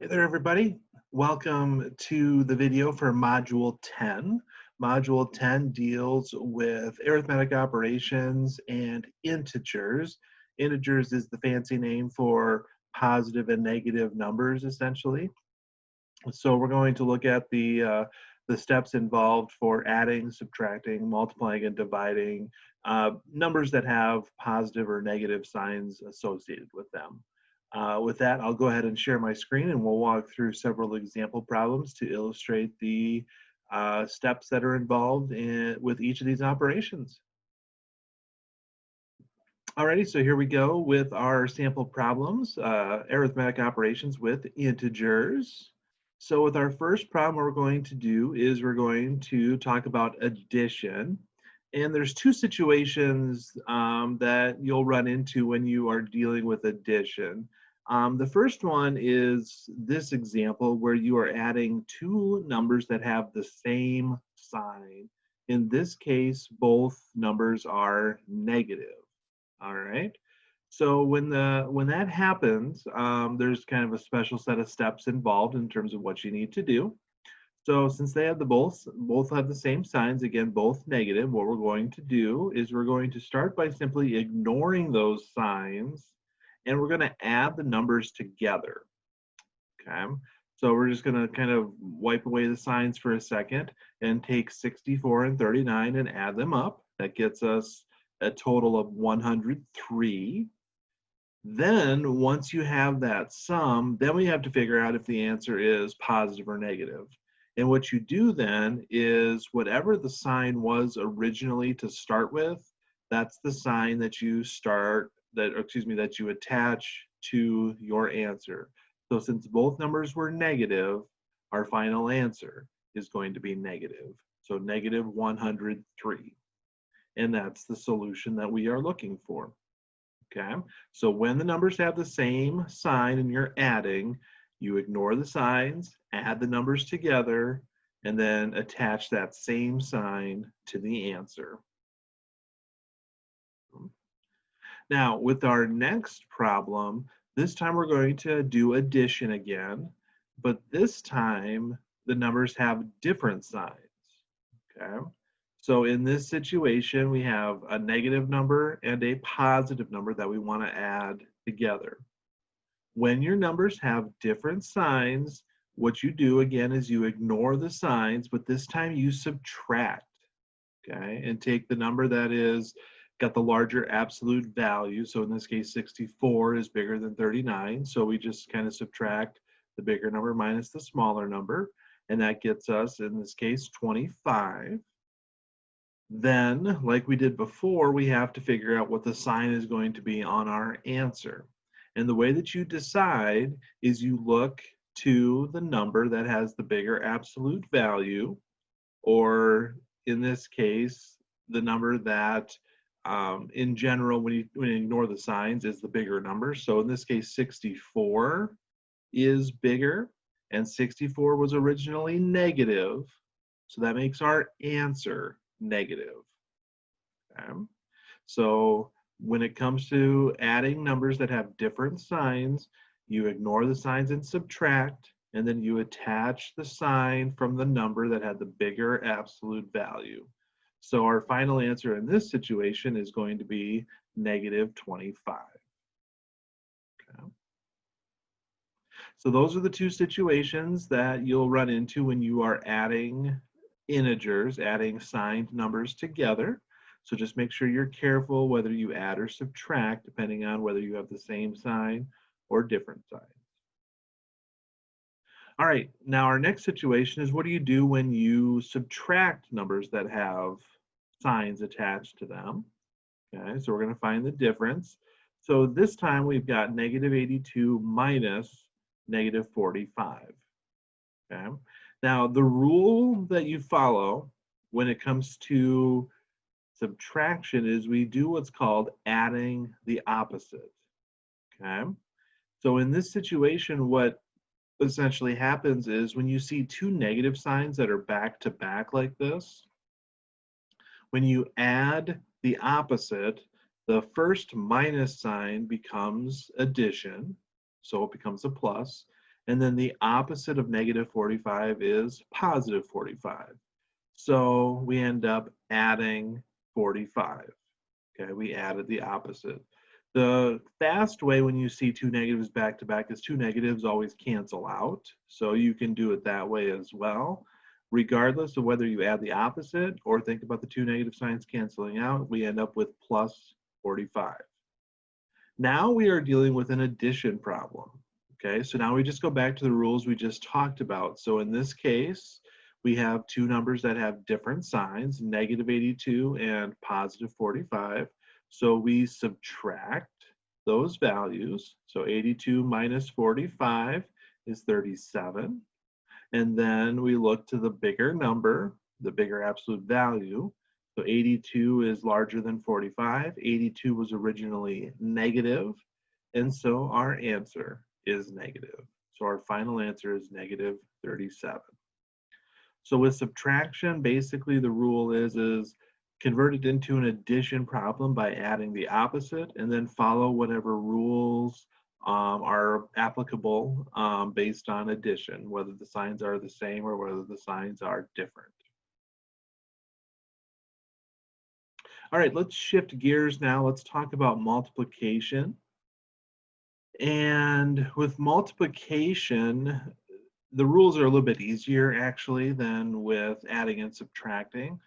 Hey there, everybody. Welcome to the video for Module 10. Module 10 deals with arithmetic operations and integers. Integers is the fancy name for positive and negative numbers, essentially. So we're going to look at the steps involved for adding, subtracting, multiplying, and dividing numbers that have positive or negative signs associated with them. With that, I'll go ahead and share my screen and we'll walk through several example problems to illustrate the steps that are involved with each of these operations. Alrighty, so here we go with our sample problems, arithmetic operations with integers. So with our first problem, what we're going to do is we're going to talk about addition. And there's two situations that you'll run into when you are dealing with addition. The first one is this example where you are adding two numbers that have the same sign. In this case, both numbers are negative. All right. So when that happens, there's kind of a special set of steps involved in terms of what you need to do. So since they have both have the same signs, again, both negative, what we're going to do is we're going to start by simply ignoring those signs, and we're going to add the numbers together. Okay. So we're just going to kind of wipe away the signs for a second and take 64 and 39 and add them up. That gets us a total of 103. Then once you have that sum, then we have to figure out if the answer is positive or negative. And what you do then is whatever the sign was originally to start with, that's the sign that you that you attach to your answer. So since both numbers were negative, our final answer is going to be negative. So negative 103. And that's the solution that we are looking for. Okay, so when the numbers have the same sign and you're adding, you ignore the signs, add the numbers together, and then attach that same sign to the answer. Now, with our next problem, this time we're going to do addition again, but this time the numbers have different signs. Okay. So in this situation, we have a negative number and a positive number that we want to add together. When your numbers have different signs, what you do again is you ignore the signs, but this time you subtract, okay, and take the number that is got the larger absolute value. So in this case, 64 is bigger than 39. So we just kind of subtract the bigger number minus the smaller number, and that gets us, in this case, 25. Then, like we did before, we have to figure out what the sign is going to be on our answer. And the way that you decide is you look to the number that has the bigger absolute value, or in this case, the number that in general, when you ignore the signs, is the bigger number. So in this case, 64 is bigger, and 64 was originally negative. So that makes our answer negative. Okay. So when it comes to adding numbers that have different signs, you ignore the signs and subtract, and then you attach the sign from the number that had the bigger absolute value. So our final answer in this situation is going to be negative 25. Okay. So those are the two situations that you'll run into when you are adding integers, adding signed numbers together. So just make sure you're careful whether you add or subtract, depending on whether you have the same sign or different signs. All right, now our next situation is, what do you do when you subtract numbers that have signs attached to them? Okay, so we're going to find the difference. So this time we've got negative 82 minus negative 45. Okay. Now, the rule that you follow when it comes to subtraction is we do what's called adding the opposite. Okay. So in this situation, what essentially happens is when you see two negative signs that are back to back like this, when you add the opposite, the first minus sign becomes addition, so it becomes a plus. And then the opposite of negative 45 is positive 45. So we end up adding 45. Okay, we added the opposite. The fast way when you see two negatives back to back is two negatives always cancel out. So you can do it that way as well. Regardless of whether you add the opposite or think about the two negative signs canceling out, we end up with plus 45. Now we are dealing with an addition problem. Okay, so now we just go back to the rules we just talked about. So in this case, we have two numbers that have different signs, negative 82 and positive 45. So we subtract those values. So 82 minus 45 is 37. And then we look to the bigger number, the bigger absolute value. So 82 is larger than 45. 82 was originally negative, and so our answer is negative. So our final answer is negative 37. So with subtraction, basically the rule is convert it into an addition problem by adding the opposite, and then follow whatever rules are applicable based on addition, whether the signs are the same or whether the signs are different. All right, let's shift gears now. Let's talk about multiplication. And with multiplication, the rules are a little bit easier actually than with adding and subtracting.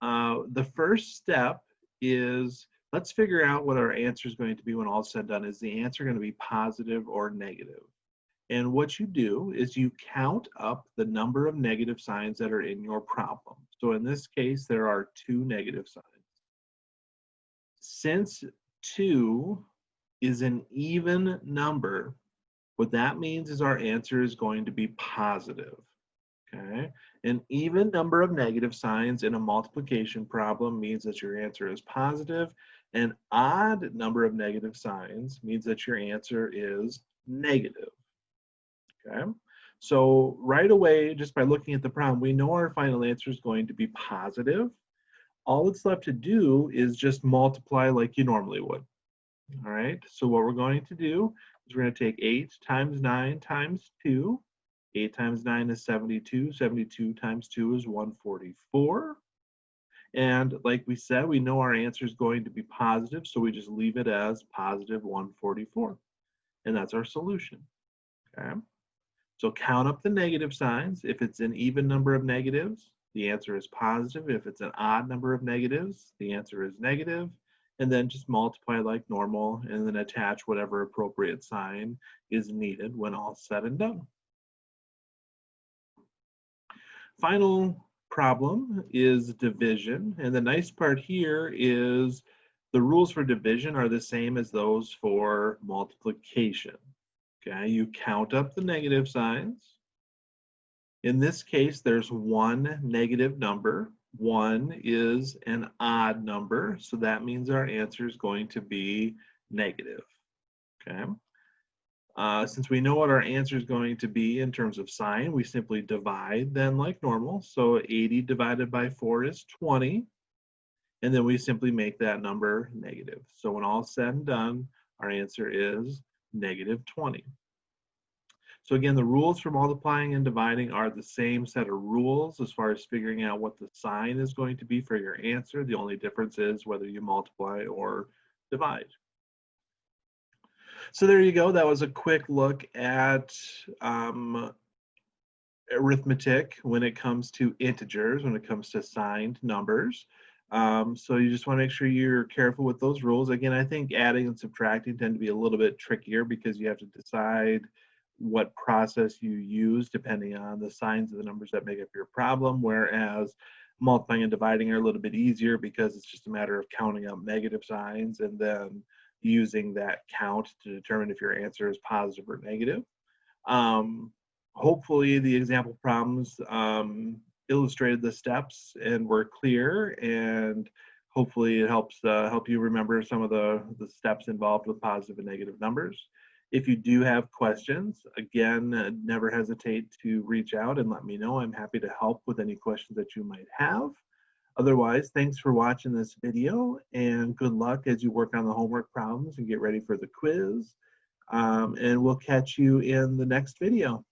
The first step is let's figure out what our answer is going to be when all is said and done. Is the answer going to be positive or negative? And what you do is you count up the number of negative signs that are in your problem. So in this case, there are two negative signs. Since 2 is an even number, what that means is our answer is going to be positive. Okay, an even number of negative signs in a multiplication problem means that your answer is positive. An odd number of negative signs means that your answer is negative. Okay, so right away, just by looking at the problem, we know our final answer is going to be positive. All that's left to do is just multiply like you normally would. All right, so what we're going to do is we're going to take 8 times 9 times 2. 8 times 9 is 72. 72 times 2 is 144. And like we said, we know our answer is going to be positive, so we just leave it as positive 144. And that's our solution. Okay, so count up the negative signs. If it's an even number of negatives, the answer is positive. If it's an odd number of negatives, the answer is negative. And then just multiply like normal and then attach whatever appropriate sign is needed when all said and done. Final problem is division. And the nice part here is the rules for division are the same as those for multiplication. Okay, you count up the negative signs. In this case, there's one negative number. 1 is an odd number, so that means our answer is going to be negative. Okay. Since we know what our answer is going to be in terms of sign, we simply divide then like normal. So 80 divided by 4 is 20. And then we simply make that number negative. So when all is said and done, our answer is negative 20. So again, the rules for multiplying and dividing are the same set of rules as far as figuring out what the sign is going to be for your answer. The only difference is whether you multiply or divide. So there you go. That was a quick look at arithmetic when it comes to integers, when it comes to signed numbers. So you just want to make sure you're careful with those rules. Again, I think adding and subtracting tend to be a little bit trickier because you have to decide what process you use depending on the signs of the numbers that make up your problem, whereas multiplying and dividing are a little bit easier because it's just a matter of counting up negative signs and then using that count to determine if your answer is positive or negative. Hopefully the example problems illustrated the steps and were clear, and hopefully it helps help you remember some of the steps involved with positive and negative numbers. If you do have questions, again, never hesitate to reach out and let me know. I'm happy to help with any questions that you might have. Otherwise, thanks for watching this video and good luck as you work on the homework problems and get ready for the quiz. And we'll catch you in the next video.